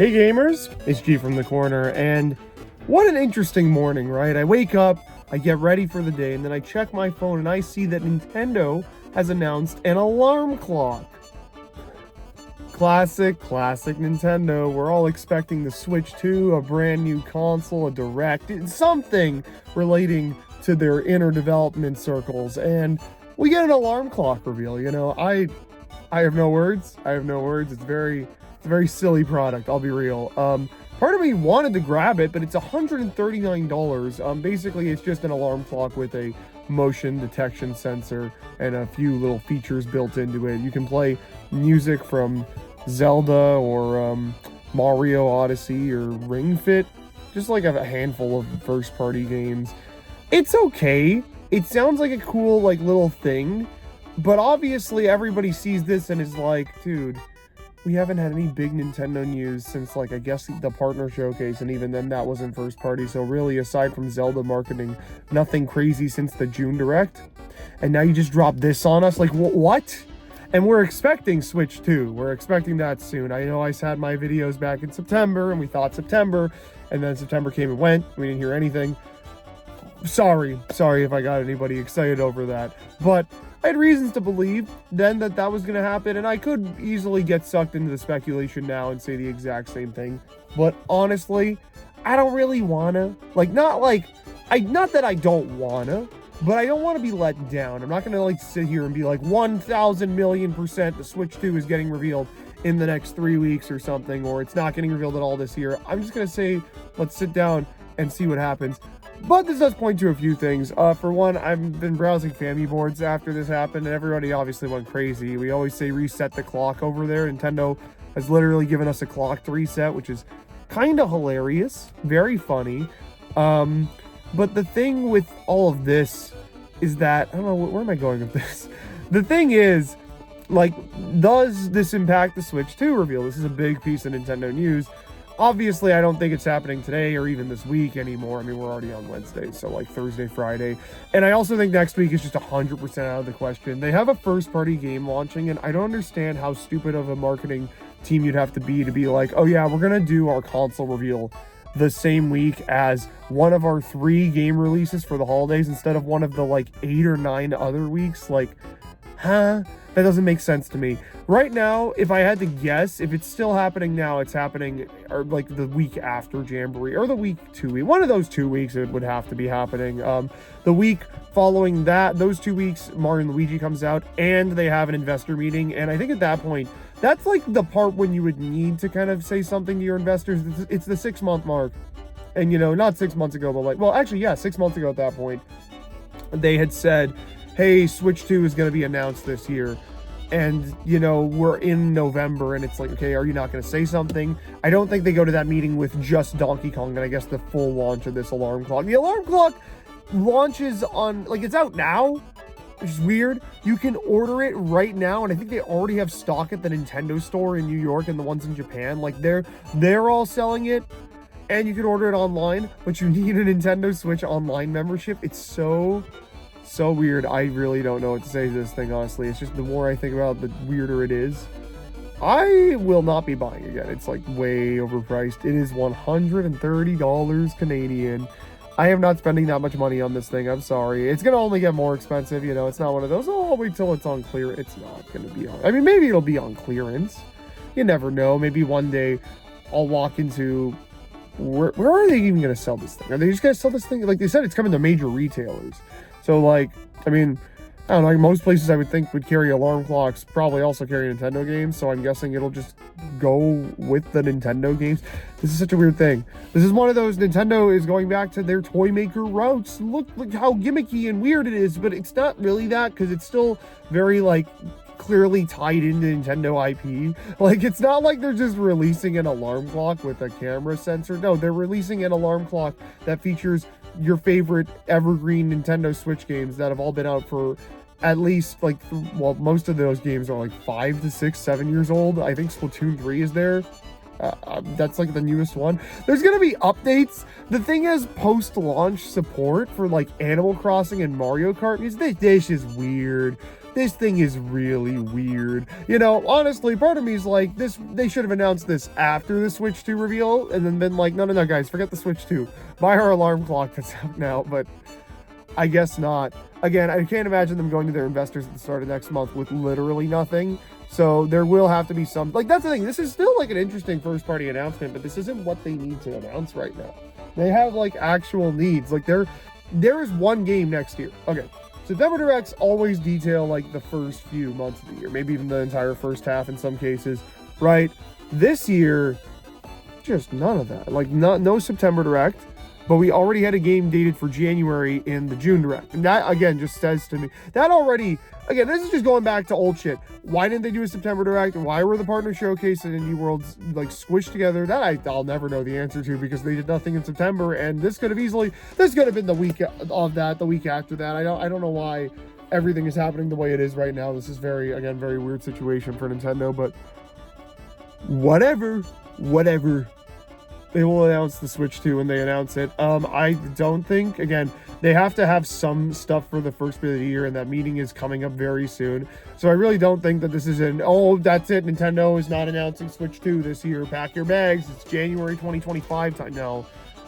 Hey gamers, it's G from the corner, and what an interesting morning, right? I wake up, I get ready for the day, and then I check my phone and I see that Nintendo has announced an alarm clock. Classic Nintendo. We're all expecting the Switch 2, a brand new console, a direct, something relating to their inner development circles, and we get an alarm clock reveal. You know, I have no words. It's a very silly product, I'll be real. Part of me wanted to grab it, but it's $139. Basically, it's just an alarm clock with a motion detection sensor and a few little features built into it. You can play music from Zelda or Mario Odyssey or Ring Fit, just like a handful of first-party games. It's okay. It sounds like a cool, like, little thing, but obviously everybody sees this and is like, dude, we haven't had any big Nintendo news since, like, I guess the partner showcase, and even then that wasn't first party, so really, aside from Zelda marketing, nothing crazy since the June Direct. And now you just drop this on us? Like, what? And we're expecting Switch 2. We're expecting that soon. I know I had my videos back in September, and we thought September, and then September came and went. We didn't hear anything. Sorry if I got anybody excited over that. But I had reasons to believe then that was going to happen, and I could easily get sucked into the speculation now and say the exact same thing. But honestly, I don't really want to. Not that I don't want to, but I don't want to be let down. I'm not going to, like, sit here and be like, 1,000,000,000% the Switch 2 is getting revealed in the next 3 weeks or something, or it's not getting revealed at all this year. I'm just going to say, let's sit down and see what happens. But this does point to a few things. For one, I've been browsing Family boards after this happened, and everybody obviously went crazy. We always say reset the clock over there. Nintendo has literally given us a clock to reset, which is kind of hilarious, very funny. But the thing with all of this is that, I don't know, where am I going with this? The thing is, like, does this impact the Switch 2 reveal? This is a big piece of Nintendo news. Obviously, I don't think it's happening today or even this week anymore. I mean, we're already on Wednesday, so like Thursday, Friday. And I also think next week is just 100% out of the question. They have a first-party game launching, and I don't understand how stupid of a marketing team you'd have to be like, oh yeah, we're going to do our console reveal the same week as one of our 3 game releases for the holidays instead of one of the, like, 8 or 9 other weeks. Like, huh? That doesn't make sense to me. Right now, if I had to guess, if it's still happening now, it's happening or like the week after Jamboree or the week 2 week. One of those 2 weeks it would have to be happening. The week following that, those 2 weeks, Mario and Luigi comes out and they have an investor meeting. And I think at that point, that's like the part when you would need to kind of say something to your investors. It's the 6-month mark. And, you know, not 6 months ago, but like, well, actually, yeah, 6 months ago at that point, they had said, hey, Switch 2 is going to be announced this year. And, you know, we're in November, and it's like, okay, are you not going to say something? I don't think they go to that meeting with just Donkey Kong, and I guess the full launch of this alarm clock. The alarm clock launches on, like, it's out now, which is weird. You can order it right now, and I think they already have stock at the Nintendo store in New York and the ones in Japan. Like, they're all selling it, and you can order it online, but you need a Nintendo Switch Online membership. It's so weird. I really don't know what to say to this thing, honestly. It's just the more I think about it, the weirder it is. I will not be buying again. It's like way overpriced. It is $130 Canadian. I am not spending that much money on this thing. I'm sorry. It's going to only get more expensive. You know, it's not one of those, oh, I'll wait till it's on clearance. It's not going to be on. I mean, maybe it'll be on clearance. You never know. Maybe one day I'll walk into, where are they even going to sell this thing? Are they just going to sell this thing? Like they said, it's coming to major retailers. So, like, I mean, I don't know, like most places I would think would carry alarm clocks probably also carry Nintendo games, so I'm guessing it'll just go with the Nintendo games. This is such a weird thing. This is one of those, Nintendo is going back to their toy maker routes. Look how gimmicky and weird it is, but it's not really that, because it's still very, like, clearly tied into Nintendo IP. Like, it's not like they're just releasing an alarm clock with a camera sensor. No, they're releasing an alarm clock that features your favorite evergreen Nintendo Switch games that have all been out for at least, like, well, most of those games are like 5 to 6, 7 years old. I think Splatoon 3 is there. That's like the newest one. There's gonna be updates. The thing is, post-launch support for like Animal Crossing and Mario Kart. This is weird. this thing is really weird. You know, honestly, part of me is like, they should have announced this after the Switch 2 reveal, and then been like, no, guys, forget the Switch 2. Buy our alarm clock that's out now, but I guess not. Again, I can't imagine them going to their investors at the start of next month with literally nothing. So there will have to be some, like, that's the thing. This is still like an interesting first party announcement, but this isn't what they need to announce right now. They have like actual needs. Like there is one game next year. Okay. September Directs always detail like the first few months of the year, maybe even the entire first half in some cases, right? This year, just none of that. Like no September Direct. But we already had a game dated for January in the June Direct. And that, again, just says to me, that already, again, this is just going back to old shit. Why didn't they do a September Direct? Why were the partner showcase and Indie Worlds, like, squished together? That I'll never know the answer to, because they did nothing in September, and this could have been the week of that, the week after that. I don't know why everything is happening the way it is right now. This is very weird situation for Nintendo, but whatever. They will announce the Switch 2 when they announce it. I don't think, again, they have to have some stuff for the first bit of the year, and that meeting is coming up very soon. So I really don't think that this is that's it, Nintendo is not announcing Switch 2 this year. Pack your bags. It's January 2025 time. No,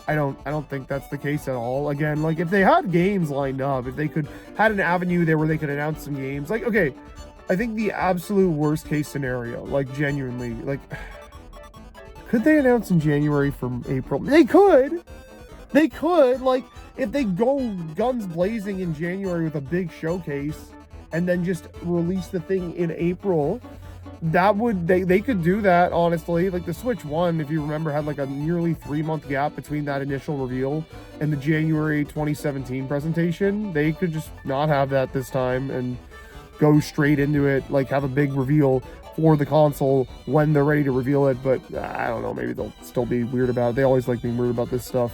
I don't think that's the case at all. Again, like, if they had games lined up, if they had an avenue there where they could announce some games, like, okay, I think the absolute worst case scenario, like, genuinely, like, could they announce in January from April? They could, like, if they go guns blazing in January with a big showcase and then just release the thing in April, they could do that, honestly. Like, the Switch 1, if you remember, had like a nearly 3-month gap between that initial reveal and the January 2017 presentation. They could just not have that this time and go straight into it, like, have a big reveal for the console when they're ready to reveal it. But I don't know, maybe they'll still be weird about it. They always like being weird about this stuff.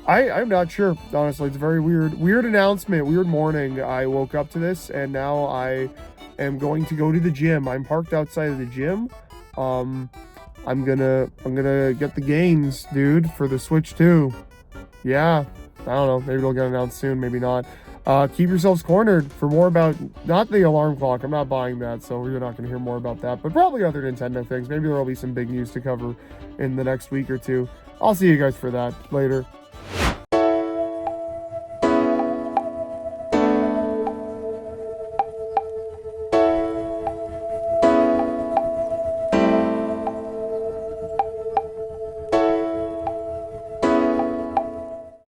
I'm not sure, honestly. It's a very weird announcement, weird morning. I woke up to this, and now I am going to go to the gym. I'm parked outside of the gym. I'm gonna get the gains, dude, for the Switch 2. Yeah, I don't know, maybe it'll get announced soon, maybe not. Keep yourselves cornered for more about, not the alarm clock, I'm not buying that, so you're not going to hear more about that, but probably other Nintendo things. Maybe there will be some big news to cover in the next week or two. I'll see you guys for that later.